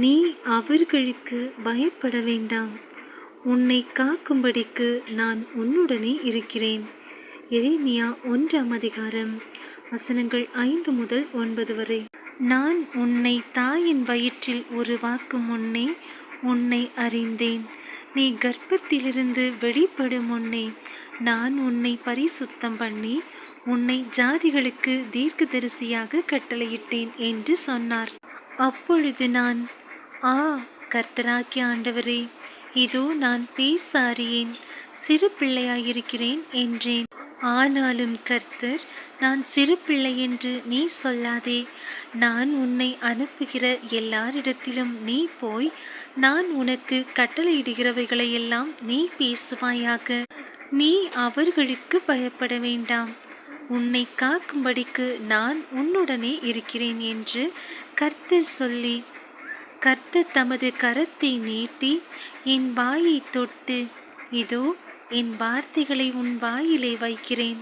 நீ அவர்களுக்கு பயப்பட வேண்டாம். உன்னை காக்கும்படிக்கு நான் உன்னுடனே இருக்கிறேன். எரேமியா 1ஆம் அதிகாரம் வசனங்கள் 5 முதல் 9 வரை. நான் உன்னை தாயின் வயிற்றில் உருவாக்கும் முன்னே உன்னை அறிந்தேன். நீ கர்ப்பத்திலிருந்து வெளிப்படும் முன்னே நான் உன்னை பரிசுத்தம் பண்ணி உன்னை ஜாதிகளுக்கு தீர்க்கதரிசியாக கட்டளையிட்டேன் என்று சொன்னார். அப்பொழுது நான், ஆ கர்த்தராகிய ஆண்டவரே, இதோ நான் பேச அறியேன், சிறு பிள்ளையாயிருக்கிறேன் என்றேன். ஆனாலும் கர்த்தர், நான் சிறு பிள்ளை என்று நீ சொல்லாதே. நான் உன்னை அனுப்புகிற எல்லாரிடத்திலும் நீ போய் நான் உனக்கு கட்டளையிடுகிறவைகளையெல்லாம் நீ பேசுவாயாக. நீ அவர்களுக்கு பயப்பட வேண்டாம். உன்னை காக்கும்படிக்கு நான் உன்னுடனே இருக்கிறேன் என்று கர்த்தர் சொல்லி, கர்த்தர் தமது கரத்தை நீட்டி என் வாயை தொட்டு, இதோ என் வார்த்தைகளை உன் வாயிலே வைக்கிறேன்.